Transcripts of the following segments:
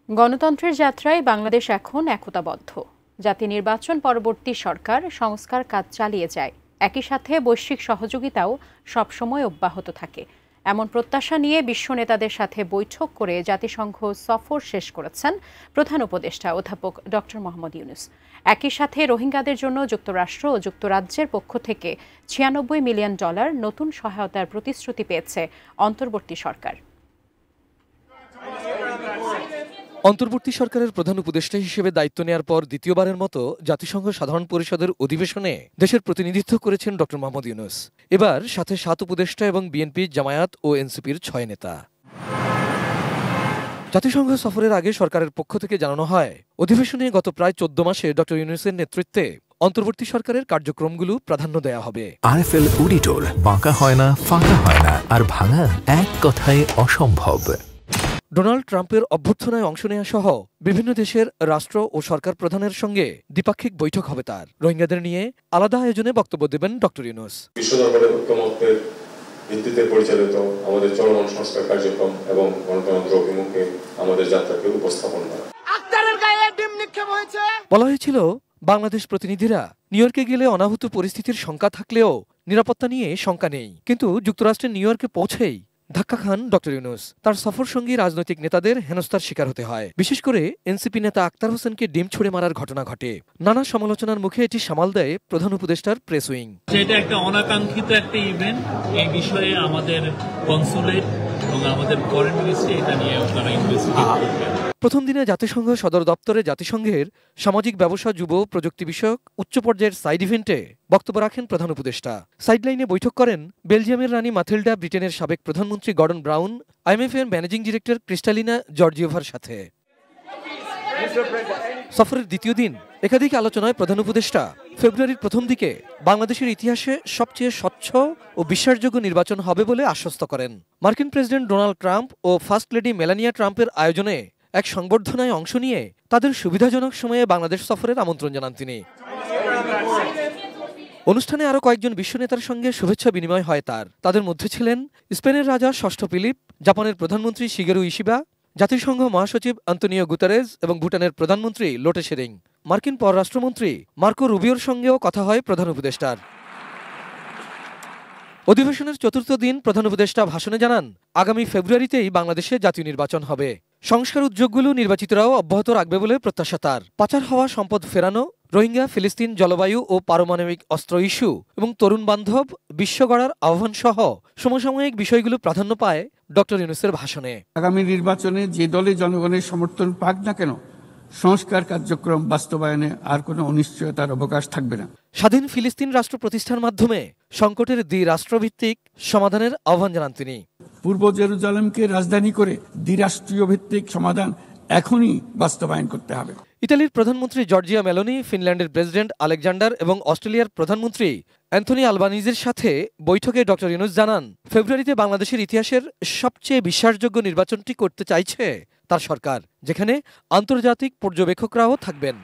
গণতন্ত্রের যাত্রায় বাংলাদেশ এখন একতাবদ্ধ। জাতীয় নির্বাচন পরবর্তী সরকার সংস্কার কাজ চালিয়ে যায়, একই সাথে বৈশ্বিক সহযোগিতাও সবসময় অব্যাহত থাকে। এমন প্রত্যাশা নিয়ে বিশ্ব নেতাদের সাথে বৈঠক করে জাতিসংঘ সফর শেষ করেছেন প্রধান উপদেষ্টা অধ্যাপক ডক্টর মোহাম্মদ ইউনূস। একই সাথে রোহিঙ্গাদের জন্য যুক্তরাষ্ট্র ও যুক্তরাজ্যের পক্ষ থেকে $96 মিলিয়ন নতুন সহায়তার প্রতিশ্রুতি পেয়েছে অন্তর্বর্তী সরকার। অন্তর্বর্তী সরকারের প্রধান উপদেষ্টা হিসেবে দায়িত্ব নেয়ার পর দ্বিতীয়বারের মতো জাতিসংঘ সাধারণ পরিষদের অধিবেশনে দেশের প্রতিনিধিত্ব করেছেন ডক্টর মোহাম্মদ ইউনূস। এবার সাথে 7 উপদেষ্টা এবং বিএনপি, জামায়াত ও এনসিপির 6 নেতা। জাতিসংঘ সফরের আগে সরকারের পক্ষ থেকে জানানো হয়, অধিবেশনে গত প্রায় 14 মাসে ডক্টর ইউনূসের নেতৃত্বে অন্তর্বর্তী সরকারের কার্যক্রমগুলো প্রাধান্য দেয়া হবে। আরএফএল অডিটর, বাঁকা হয় না, ফাঁকা হয় না, আর ভাঙা এক কথায় অসম্ভব। ডোনাল্ড ট্রাম্পের অভ্যর্থনায় অংশ নেওয়া সহ বিভিন্ন দেশের রাষ্ট্র ও সরকার প্রধানের সঙ্গে দ্বিপাক্ষিক বৈঠক হবে তার। রোহিঙ্গাদের নিয়ে আলাদা আয়োজনে বক্তব্য দেবেন ডক্টর ইউনূস। বিশ্ব দরবারে ঐক্যমত্যের ভিত্তিতে পরিচালিত আমাদের চলমান সংস্কার কার্যক্রম এবং গণতন্ত্র অভিমুখে আমাদের যাত্রাকে উপস্থাপন করা। বলা হয়েছিল, বাংলাদেশ প্রতিনিধিরা নিউ ইয়র্কে গেলে অনাহুত পরিস্থিতির শঙ্কা থাকলেও নিরাপত্তা নিয়ে শঙ্কা নেই। কিন্তু যুক্তরাষ্ট্রের নিউ ইয়র্কে পৌঁছেই ধাক্কা খান ডক্টর ইউনূস। তার সফর সঙ্গী রাজনৈতিক নেতাদের হেনস্থার শিকার হতে হয়। বিশেষ করে এনসিপি নেতা আক্তার হোসেনকে ডিম ছুড়ে মারার ঘটনা ঘটে। নানা সমালোচনার মুখে এটি সামাল দেয় প্রধান উপদেষ্টার প্রেস উইং। এটা একটা অনাকাঙ্ক্ষিত একটা ইভেন্ট। এই বিষয়ে আমাদের কনসুলেট এবং আমাদের ফরেন মিনিস্ট্রি এটা নিয়ে তারা ইনভেস্টিগেট করবে। প্রথম দিনে জাতিসংঘ সদর দপ্তরে জাতিসংঘের সামাজিক ব্যবসা, যুব প্রযুক্তি বিষয়ক উচ্চ পর্যায়ের সাইড ইভেন্টে বক্তব্য রাখেন প্রধান উপদেষ্টা। সাইডলাইনে বৈঠক করেন বেলজিয়ামের রানী মাথিল্ডা, ব্রিটেনের সাবেক প্রধানমন্ত্রী গর্ডন ব্রাউন, IMF এর ম্যানেজিং ডিরেক্টর ক্রিস্টালিনা জর্জিয়েভার সাথে। সফরের দ্বিতীয় দিন একাধিক আলোচনায় প্রধান উপদেষ্টা ফেব্রুয়ারির প্রথম দিকে বাংলাদেশের ইতিহাসে সবচেয়ে স্বচ্ছ ও বিশ্বাসযোগ্য নির্বাচন হবে বলে আশ্বস্ত করেন। মার্কিন প্রেসিডেন্ট ডোনাল্ড ট্রাম্প ও ফার্স্ট লেডি মেলানিয়া ট্রাম্পের আয়োজনে এক সংবর্ধনায় অংশ নিয়ে তাদের সুবিধাজনক সময়ে বাংলাদেশ সফরের আমন্ত্রণ জানান তিনি। অনুষ্ঠানে আরও কয়েকজন বিশ্ব নেতার সঙ্গে শুভেচ্ছা বিনিময় হয় তার। তাদের মধ্যে ছিলেন স্পেনের রাজা ষষ্ঠ ফিলিপ, জাপানের প্রধানমন্ত্রী শিগেরু ইশিবা, জাতিসংঘ মহাসচিব আন্তোনিও গুতেরেস এবং ভুটানের প্রধানমন্ত্রী লোটে শেরিং। মার্কিন পররাষ্ট্রমন্ত্রী মার্কো রুবিওর সঙ্গেও কথা হয় প্রধান উপদেষ্টার। অধিবেশনের চতুর্থ দিন প্রধান উপদেষ্টা ভাষণে জানান, আগামী ফেব্রুয়ারিতেই বাংলাদেশে জাতীয় নির্বাচন হবে। সংস্কার উদ্যোগগুলো নির্বাচিতরাও অব্যাহত রাখবে বলে প্রত্যাশা তার। পাচার হওয়া সম্পদ ফেরানো, রোহিঙ্গা, ফিলিস্তিন, জলবায়ু ও পারমাণবিক অস্ত্র ইস্যু এবং তরুণ বান্ধব বিশ্ব গড়ার আহ্বান সহ সমসাময়িক বিষয়গুলো প্রাধান্য পায় ডক্টর ইউনূসের ভাষণে। আগামী নির্বাচনে যে দলে জনগণের সমর্থন পাক না কেন, সংস্কার কার্যক্রম বাস্তবায়নে আর কোনো অনিশ্চয়তার অবকাশ থাকবে না। স্বাধীন ফিলিস্তিন রাষ্ট্র প্রতিষ্ঠার মাধ্যমে সংকটের দ্বিরাষ্ট্রভিত্তিক সমাধানের আহ্বান জানান তিনি। পূর্ব জেরুজালেমকে রাজধানী করে দ্বিরাষ্ট্রীয় ভিত্তিক সমাধান এখনই বাস্তবায়ন করতে হবে। ইতালির প্রধানমন্ত্রী জর্জিয়া মেলোনি, ফিনল্যান্ডের প্রেসিডেন্ট আলেকজান্ডার এবং অস্ট্রেলিয়ার প্রধানমন্ত্রী অ্যান্থনি আলবানিজের সাথে বৈঠকে ডক্টর ইউনূস জানান, ফেব্রুয়ারিতে বাংলাদেশের ইতিহাসের সবচেয়ে বিশ্বাসযোগ্য নির্বাচনটি করতে চাইছে তার সরকার, যেখানে আন্তর্জাতিক পর্যবেক্ষকরাও থাকবেন।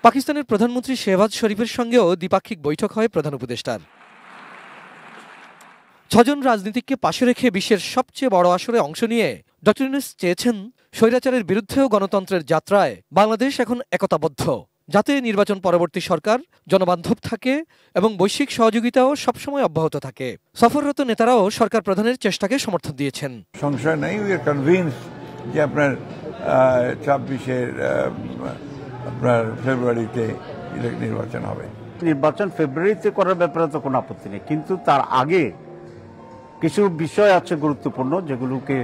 পাকিস্তানের প্রধানমন্ত্রী শেহবাজ শরীফের সঙ্গেও দ্বিপাক্ষিক বৈঠক হয় প্রধান উপদেষ্টার। 6 জন রাজনীতিককে পাশে রেখে বিশ্বের সবচেয়ে বড় আসরে অংশ নিয়ে ডক্টর ইউনূস চেয়েছেন, স্বৈরাচারের বিরুদ্ধেও গণতন্ত্রের যাত্রায় বাংলাদেশ এখন একতাবদ্ধ, যাতে নির্বাচন পরবর্তী সরকার জনবান্ধব থাকে এবং বৈশ্বিক সহযোগিতাও সবসময় অব্যাহত থাকে। সফররত নেতারাও সরকার প্রধানের চেষ্টাকে সমর্থন দিয়েছেন। সংশয় নাই, উই আর কনভিন্স যে আপনার 26-এর আপনার ফেব্রুয়ারিতে নির্বাচন হবে। নির্বাচন ফেব্রুয়ারিতে করার ব্যাপারে তো কোনো আপত্তি নেই, কিন্তু তার আগে কিছু বিষয় আছে গুরুত্বপূর্ণ, যেগুলোকে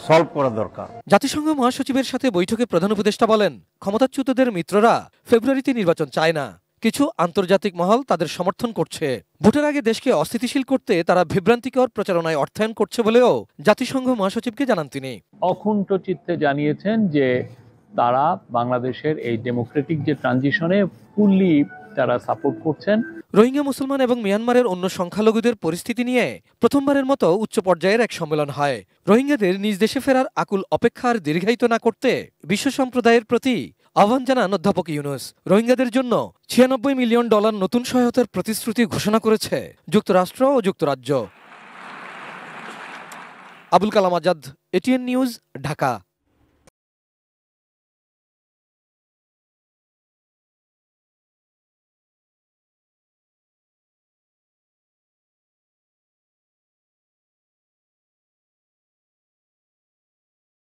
সলভ করা দরকার। জাতিসংঘ মহাসচিবের সাথে বৈঠকে প্রধান উপদেষ্টা বলেন, ক্ষমতাচ্যুতদের মিত্ররা ফেব্রুয়ারিতে নির্বাচন চায় না। কিছু আন্তর্জাতিক মহল তাদের সমর্থন করছে। ভোটের আগে দেশকে অস্থিতিশীল করতে তারা বিভ্রান্তিকর প্রচারণায় অর্থায়ন করছে বলেও জাতিসংঘ মহাসচিবকে জানান তিনি। অকুণ্ঠ চিত্তে জানিয়েছেন যে তারা বাংলাদেশের এই ডেমোক্রেটিক যে ট্রানজিশনে ফুললি তারা সাপোর্ট করছেন। রোহিঙ্গা মুসলমান এবং মিয়ানমারের অন্য সংখ্যালঘুদের পরিস্থিতি নিয়ে প্রথমবারের মতো উচ্চ পর্যায়ের এক সম্মেলন হয়। রোহিঙ্গাদের নিজ দেশে ফেরার আকুল অপেক্ষার দীর্ঘায়িত না করতে বিশ্ব সম্প্রদায়ের প্রতি আহ্বান জানান অধ্যাপক ইউনূস। রোহিঙ্গাদের জন্য $96 মিলিয়ন নতুন সহায়তার প্রতিশ্রুতি ঘোষণা করেছে যুক্তরাষ্ট্র ও যুক্তরাজ্য। Abul Kalam Azad, ATN news, Dhaka.